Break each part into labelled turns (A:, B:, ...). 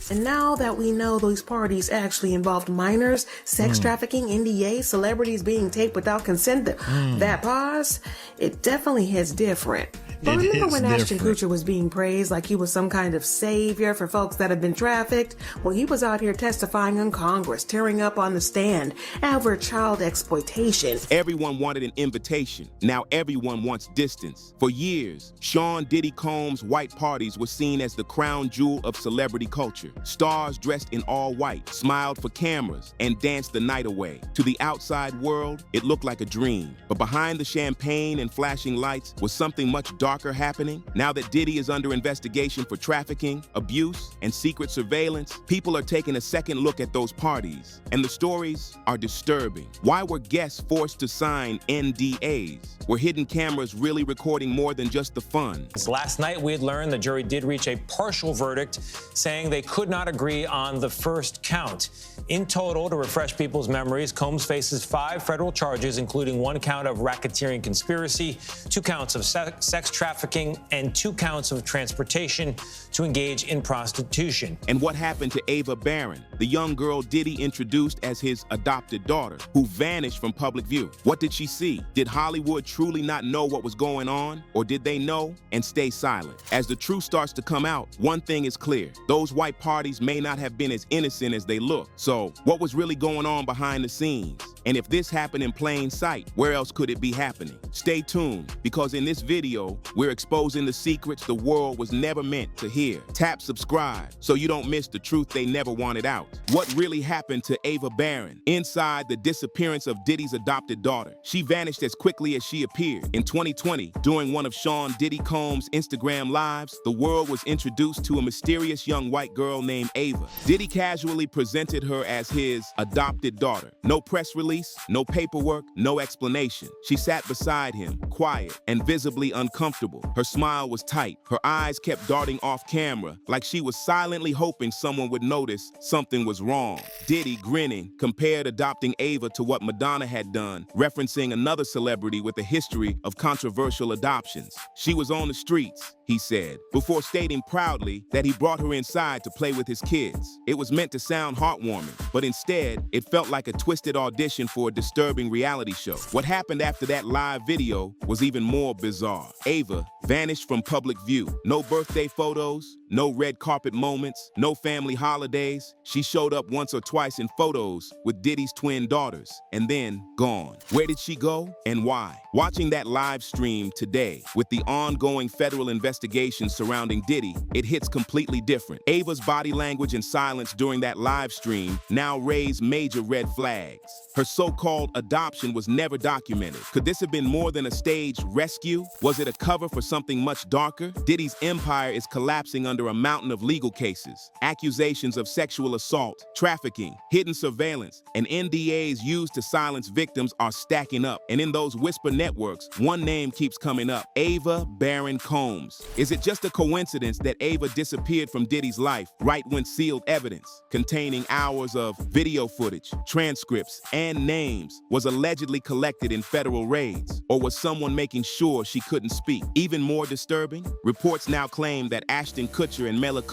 A: And now that we know those parties actually involved minors, sex trafficking, NDA, celebrities being taped without consent, that pause, it definitely hits different. But remember when Ashton Kutcher was being praised like he was some kind of savior for folks that have been trafficked? Well, he was out here testifying in Congress, tearing up on the stand over child exploitation.
B: Everyone wanted an invitation. Now everyone wants distance. For years, Sean Diddy Combs' white parties were seen as the crown jewel of celebrity culture. Stars dressed in all white smiled for cameras and danced the night away. To the outside world, it looked like a dream. But behind the champagne and flashing lights was something much darker happening. Now that Diddy is under investigation for trafficking, abuse, and secret surveillance, people are taking a second look at those parties. And the stories are disturbing. Why were guests forced to sign NDAs? Were hidden cameras really recording more than just the fun?
C: Last night, we had learned the jury did reach a partial verdict, saying they could not agree on the first count. In total, to refresh people's memories, Combs faces 5 federal charges, including 1 count of racketeering conspiracy, 2 counts of sex trafficking, and 2 counts of transportation to engage in prostitution.
B: And what happened to Ava Barron, the young girl Diddy introduced as his adopted daughter, who vanished from public view? What did she see? Did Hollywood truly not know what was going on? Or did they know and stay silent? As the truth starts to come out, one thing is clear. Those white parties may not have been as innocent as they look. So, what was really going on behind the scenes? And if this happened in plain sight, where else could it be happening? Stay tuned, because in this video, we're exposing the secrets the world was never meant to hear. Tap subscribe so you don't miss the truth they never wanted out. What really happened to Ava Barron? Inside the disappearance of Diddy's adopted daughter. She vanished as quickly as she appeared. In 2020, during one of Sean Diddy Combs' Instagram lives, the world was introduced to a mysterious young white girl named Ava. Diddy casually presented her as his adopted daughter. No press release, no paperwork, no explanation. She sat beside him, quiet and visibly uncomfortable. Her smile was tight. Her eyes kept darting off camera, like she was silently hoping someone would notice something was wrong. Diddy, grinning, compared adopting Ava to what Madonna had done, referencing another celebrity with a history of controversial adoptions. She was on the streets, he said, before stating proudly that he brought her inside to play with his kids. It was meant to sound heartwarming, but instead, it felt like a twisted audition for a disturbing reality show. What happened after that live video was even more bizarre. Ava vanished from public view. No birthday photos, no red carpet moments, no family holidays. She showed up once or twice in photos with Diddy's twin daughters, and then gone. Where did she go and why? Watching that live stream today, with the ongoing federal investigation surrounding Diddy, it hits completely different. Ava's body language and silence during that live stream now raise major red flags. Her so-called adoption was never documented. Could this have been more than a staged rescue? Was it a cover for something much darker? Diddy's empire is collapsing under a mountain of legal cases. Accusations of sexual assault, trafficking, hidden surveillance, and NDAs used to silence victims are stacking up. And in those whisper networks, one name keeps coming up: Ava Barron Combs. Is it just a coincidence that Ava disappeared from Diddy's life right when sealed evidence, containing hours of video footage, transcripts, and names, was allegedly collected in federal raids? Or was someone making sure she couldn't speak? Even more disturbing, reports now claim that Ashton Kutcher and Mila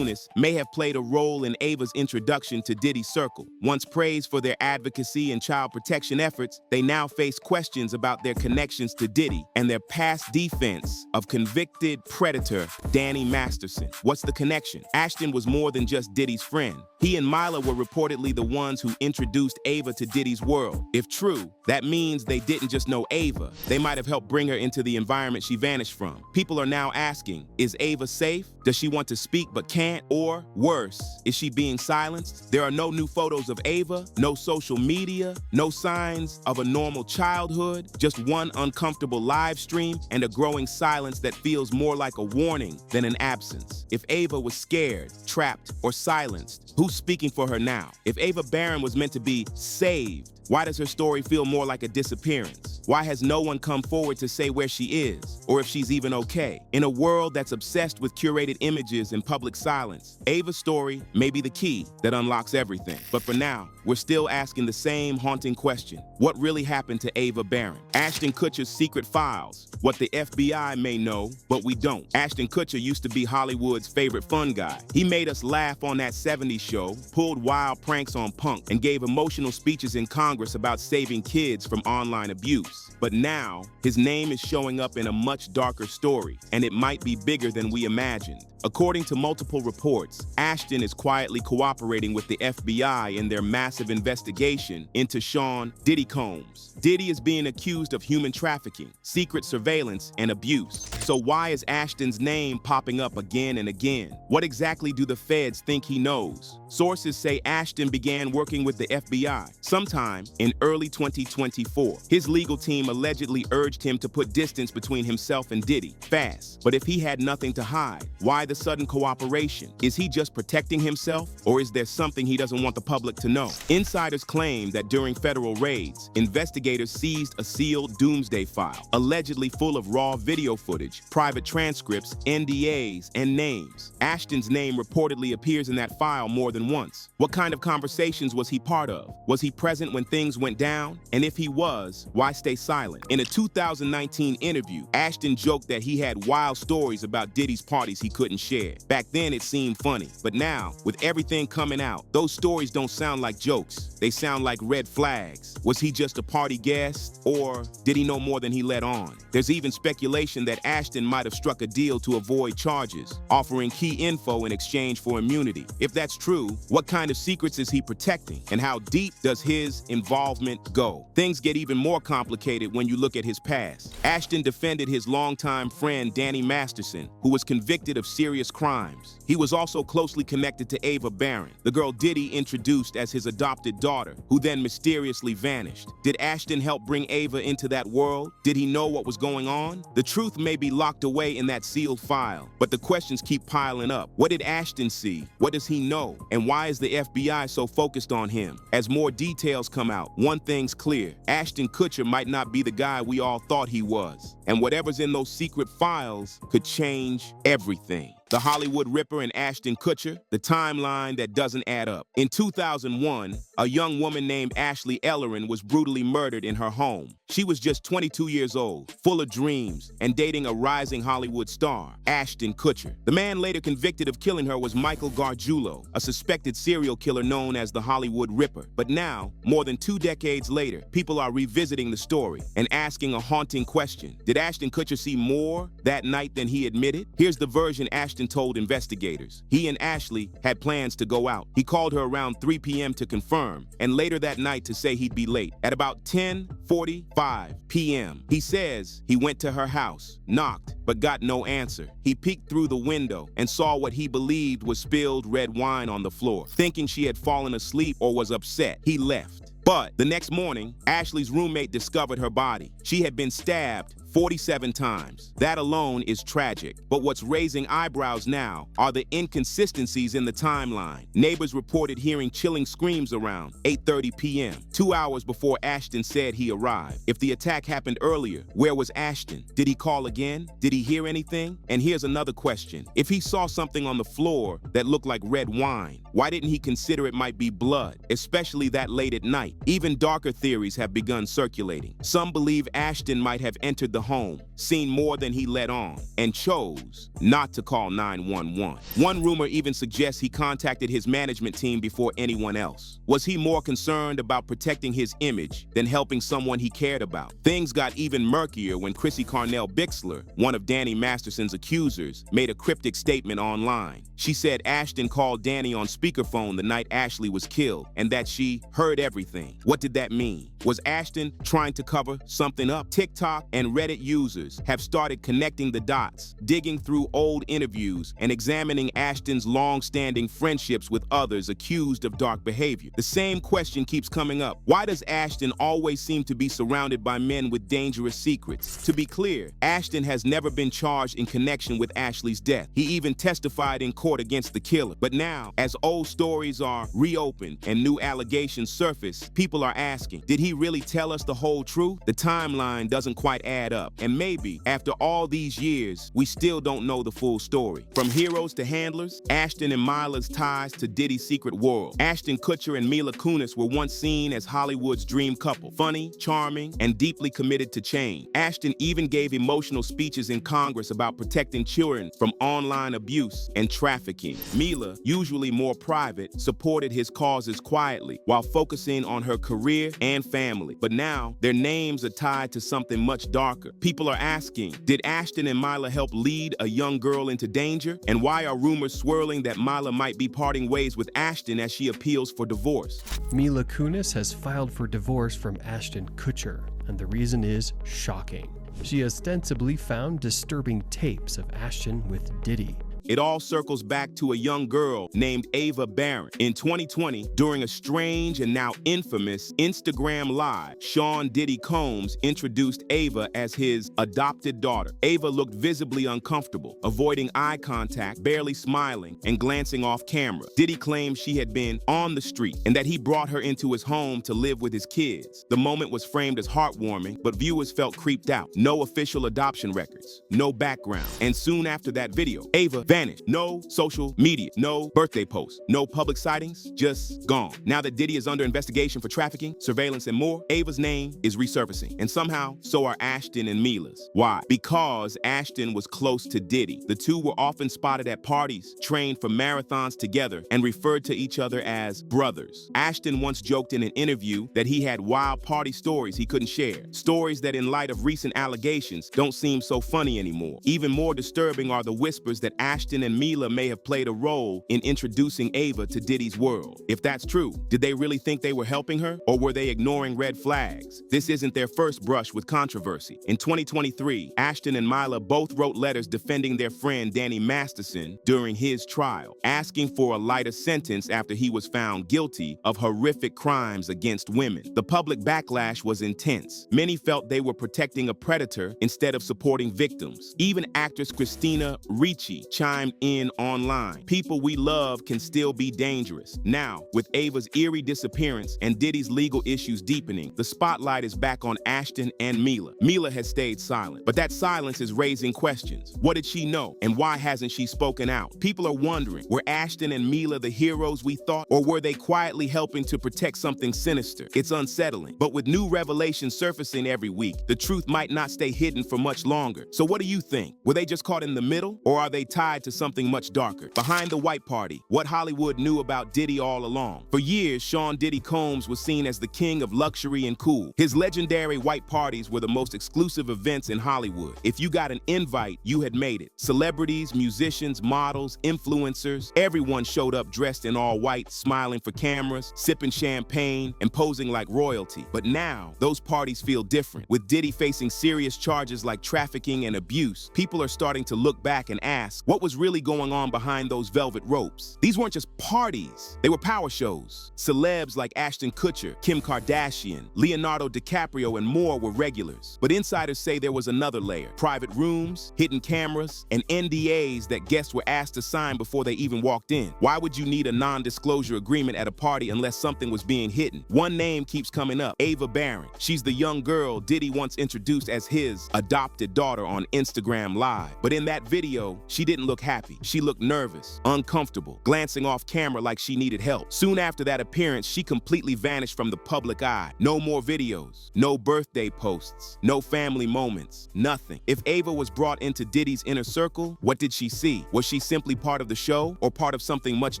B: may have played a role in Ava's introduction to Diddy's circle. Once praised for their advocacy and child protection efforts, they now face questions about their connections to Diddy and their past defense of convicted predator Danny Masterson. What's the connection? Ashton was more than just Diddy's friend. He and Mila were reportedly the ones who introduced Ava to Diddy's world. If true, that means they didn't just know Ava. They might have helped bring her into the environment she vanished from. People are now asking, is Ava safe? Does she want to speak but can't? Or worse, is she being silenced? There are no new photos of Ava, no social media, no signs of a normal childhood, just one uncomfortable live stream and a growing silence that feels more like a warning than an absence. If Ava was scared, trapped, or silenced, who's speaking for her now? If Ava Barron was meant to be saved, why does her story feel more like a disappearance? Why has no one come forward to say where she is, or if she's even okay? In a world that's obsessed with curated images and public silence, Ava's story may be the key that unlocks everything. But for now, we're still asking the same haunting question. What really happened to Ava Barron? Ashton Kutcher's secret files. What the FBI may know, but we don't. Ashton Kutcher used to be Hollywood's favorite fun guy. He made us laugh on that 70s show, pulled wild pranks on Punk, and gave emotional speeches in Congress about saving kids from online abuse. But now, his name is showing up in a much darker story, and it might be bigger than we imagined. According to multiple reports, Ashton is quietly cooperating with the FBI in their massive investigation into Sean Diddy Combs. Diddy is being accused of human trafficking, secret surveillance, and abuse. So why is Ashton's name popping up again and again? What exactly do the feds think he knows? Sources say Ashton began working with the FBI sometime in early 2024. His legal team allegedly urged him to put distance between himself and Diddy fast. But if he had nothing to hide, why the sudden cooperation? Is he just protecting himself, or is there something he doesn't want the public to know? Insiders claim that during federal raids, investigators seized a sealed doomsday file, allegedly full of raw video footage, private transcripts, NDAs, and names. Ashton's name reportedly appears in that file more than once. What kind of conversations was he part of? Was he present when things went down? And if he was, why stay silent? In a 2019 interview, Ashton joked that he had wild stories about Diddy's parties he couldn't share. Back then it seemed funny, but now, with everything coming out, those stories don't sound like jokes. They sound like red flags. Was he just a party guest, or did he know more than he let on? There's even speculation that Ashton might have struck a deal to avoid charges, offering key info in exchange for immunity. If that's true, what kind of secrets is he protecting, and how deep does his involvement go? Things get even more complicated when you look at his past. Ashton defended his longtime friend Danny Masterson, who was convicted of serious crimes. He was also closely connected to Ava Barron, the girl Diddy introduced as his adopted daughter, who then mysteriously vanished. Did Ashton help bring Ava into that world? Did he know what was going on? The truth may be locked away in that sealed file, but the questions keep piling up. What did Ashton see? What does he know? And why is the FBI so focused on him? As more details come out, one thing's clear. Ashton Kutcher might not be the guy we all thought he was. And whatever's in those secret files could change everything. The Hollywood Ripper and Ashton Kutcher, the timeline that doesn't add up. In 2001, a young woman named Ashley Ellerin was brutally murdered in her home. She was just 22 years old, full of dreams, and dating a rising Hollywood star, Ashton Kutcher. The man later convicted of killing her was Michael Gargiulo, a suspected serial killer known as the Hollywood Ripper. But now, more than 2 decades later, people are revisiting the story and asking a haunting question. Did Ashton Kutcher see more that night than he admitted? Here's the version Ashton told investigators. He and Ashley had plans to go out. He called her around 3 p.m. to confirm, and later that night to say he'd be late. At about 10:45 p.m., he says he went to her house, knocked, but got no answer. He peeked through the window and saw what he believed was spilled red wine on the floor. Thinking she had fallen asleep or was upset, he left. But the next morning, Ashley's roommate discovered her body. She had been stabbed 47 times. That alone is tragic. But what's raising eyebrows now are the inconsistencies in the timeline. Neighbors reported hearing chilling screams around 8:30 p.m., 2 hours before Ashton said he arrived. If the attack happened earlier, where was Ashton? Did he call again? Did he hear anything? And here's another question. If he saw something on the floor that looked like red wine, why didn't he consider it might be blood, especially that late at night? Even darker theories have begun circulating. Some believe Ashton might have entered the home, seen more than he let on, and chose not to call 911. One rumor even suggests he contacted his management team before anyone else. Was he more concerned about protecting his image than helping someone he cared about? Things got even murkier when Chrissy Carnell Bixler, one of Danny Masterson's accusers, made a cryptic statement online. She said Ashton called Danny on speakerphone the night Ashley was killed, and that she heard everything. What did that mean? Was Ashton trying to cover something up? TikTok and Reddit internet users have started connecting the dots, digging through old interviews and examining Ashton's long-standing friendships with others accused of dark behavior. The same question keeps coming up. Why does Ashton always seem to be surrounded by men with dangerous secrets? To be clear, Ashton has never been charged in connection with Ashley's death. He even testified in court against the killer. But now, as old stories are reopened and new allegations surface, people are asking, did he really tell us the whole truth? The timeline doesn't quite add up. And maybe, after all these years, we still don't know the full story. From heroes to handlers, Ashton and Mila's ties to Diddy's secret world. Ashton Kutcher and Mila were once seen as Hollywood's dream couple. Funny, charming, and deeply committed to change. Ashton even gave emotional speeches in Congress about protecting children from online abuse and trafficking. Mila, usually more private, supported his causes quietly while focusing on her career and family. But now, their names are tied to something much darker. People are asking, did Ashton and Mila help lead a young girl into danger? And why are rumors swirling that Mila might be parting ways with Ashton as she appeals for divorce?
D: Mila Kunis has filed for divorce from Ashton Kutcher, and the reason is shocking. She ostensibly found disturbing tapes of Ashton with Diddy.
B: It all circles back to a young girl named Ava Barron. In 2020, during a strange and now infamous Instagram Live, Sean Diddy Combs introduced Ava as his adopted daughter. Ava looked visibly uncomfortable, avoiding eye contact, barely smiling, and glancing off camera. Diddy claimed she had been on the street and that he brought her into his home to live with his kids. The moment was framed as heartwarming, but viewers felt creeped out. No official adoption records, no background. And soon after that video, Ava vanished. No social media, no birthday posts, no public sightings, just gone. Now that Diddy is under investigation for trafficking, surveillance, and more, Ava's name is resurfacing. And somehow, so are Ashton and Mila's. Why? Because Ashton was close to Diddy. The two were often spotted at parties, trained for marathons together, and referred to each other as brothers. Ashton once joked in an interview that he had wild party stories he couldn't share. Stories that, in light of recent allegations, don't seem so funny anymore. Even more disturbing are the whispers that Ashton and Mila may have played a role in introducing Ava to Diddy's world. If that's true, did they really think they were helping her, or were they ignoring red flags? This isn't their first brush with controversy. In 2023, Ashton and Mila both wrote letters defending their friend Danny Masterson during his trial, asking for a lighter sentence after he was found guilty of horrific crimes against women. The public backlash was intense. Many felt they were protecting a predator instead of supporting victims. Even actress Christina Ricci chimed in online. People we love can still be dangerous. Now, with Ava's eerie disappearance and Diddy's legal issues deepening, the spotlight is back on Ashton and Mila. Mila has stayed silent, but that silence is raising questions. What did she know, and why hasn't she spoken out? People are wondering, were Ashton and Mila the heroes we thought, or were they quietly helping to protect something sinister? It's unsettling, but with new revelations surfacing every week, the truth might not stay hidden for much longer. So what do you think? Were they just caught in the middle, or are they tied to something much darker? Behind the white party, what Hollywood knew about Diddy all along. For years, Sean Diddy Combs was seen as the king of luxury and cool. His legendary white parties were the most exclusive events in Hollywood. If you got an invite, you had made it. Celebrities, musicians, models, influencers, everyone showed up dressed in all white, smiling for cameras, sipping champagne, and posing like royalty. But now, those parties feel different. With Diddy facing serious charges like trafficking and abuse, people are starting to look back and ask, what was really going on behind those velvet ropes? These weren't just parties, they were power shows. Celebs like Ashton Kutcher, Kim Kardashian, Leonardo DiCaprio, and more were regulars. But insiders say there was another layer. Private rooms, hidden cameras, and NDAs that guests were asked to sign before they even walked in. Why would you need a non-disclosure agreement at a party unless something was being hidden? One name keeps coming up, Ava Barron. She's the young girl Diddy once introduced as his adopted daughter on Instagram Live. But in that video, she didn't look happy. She looked nervous, uncomfortable, glancing off camera like she needed help. Soon after that appearance, she completely vanished from the public eye. No more videos, no birthday posts, no family moments, nothing. If Ava was brought into Diddy's inner circle, what did she see? Was she simply part of the show or part of something much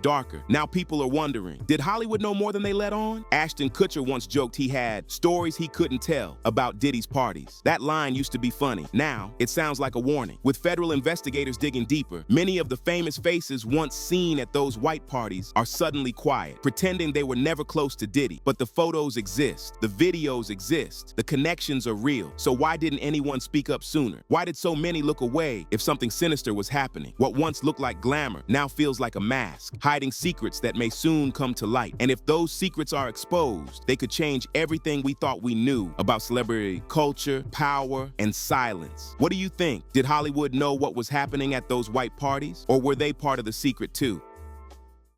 B: darker? Now people are wondering, did Hollywood know more than they let on? Ashton Kutcher once joked he had stories he couldn't tell about Diddy's parties. That line used to be funny. Now, it sounds like a warning. With federal investigators digging deeper, Many of the famous faces once seen at those white parties are suddenly quiet, pretending they were never close to Diddy. But the photos exist, the videos exist, the connections are real. So why didn't anyone speak up sooner? Why did so many look away if something sinister was happening? What once looked like glamour now feels like a mask, hiding secrets that may soon come to light. And if those secrets are exposed, they could change everything we thought we knew about celebrity culture, power, and silence. What do you think? Did Hollywood know what was happening at those white parties? Or were they part of the secret too?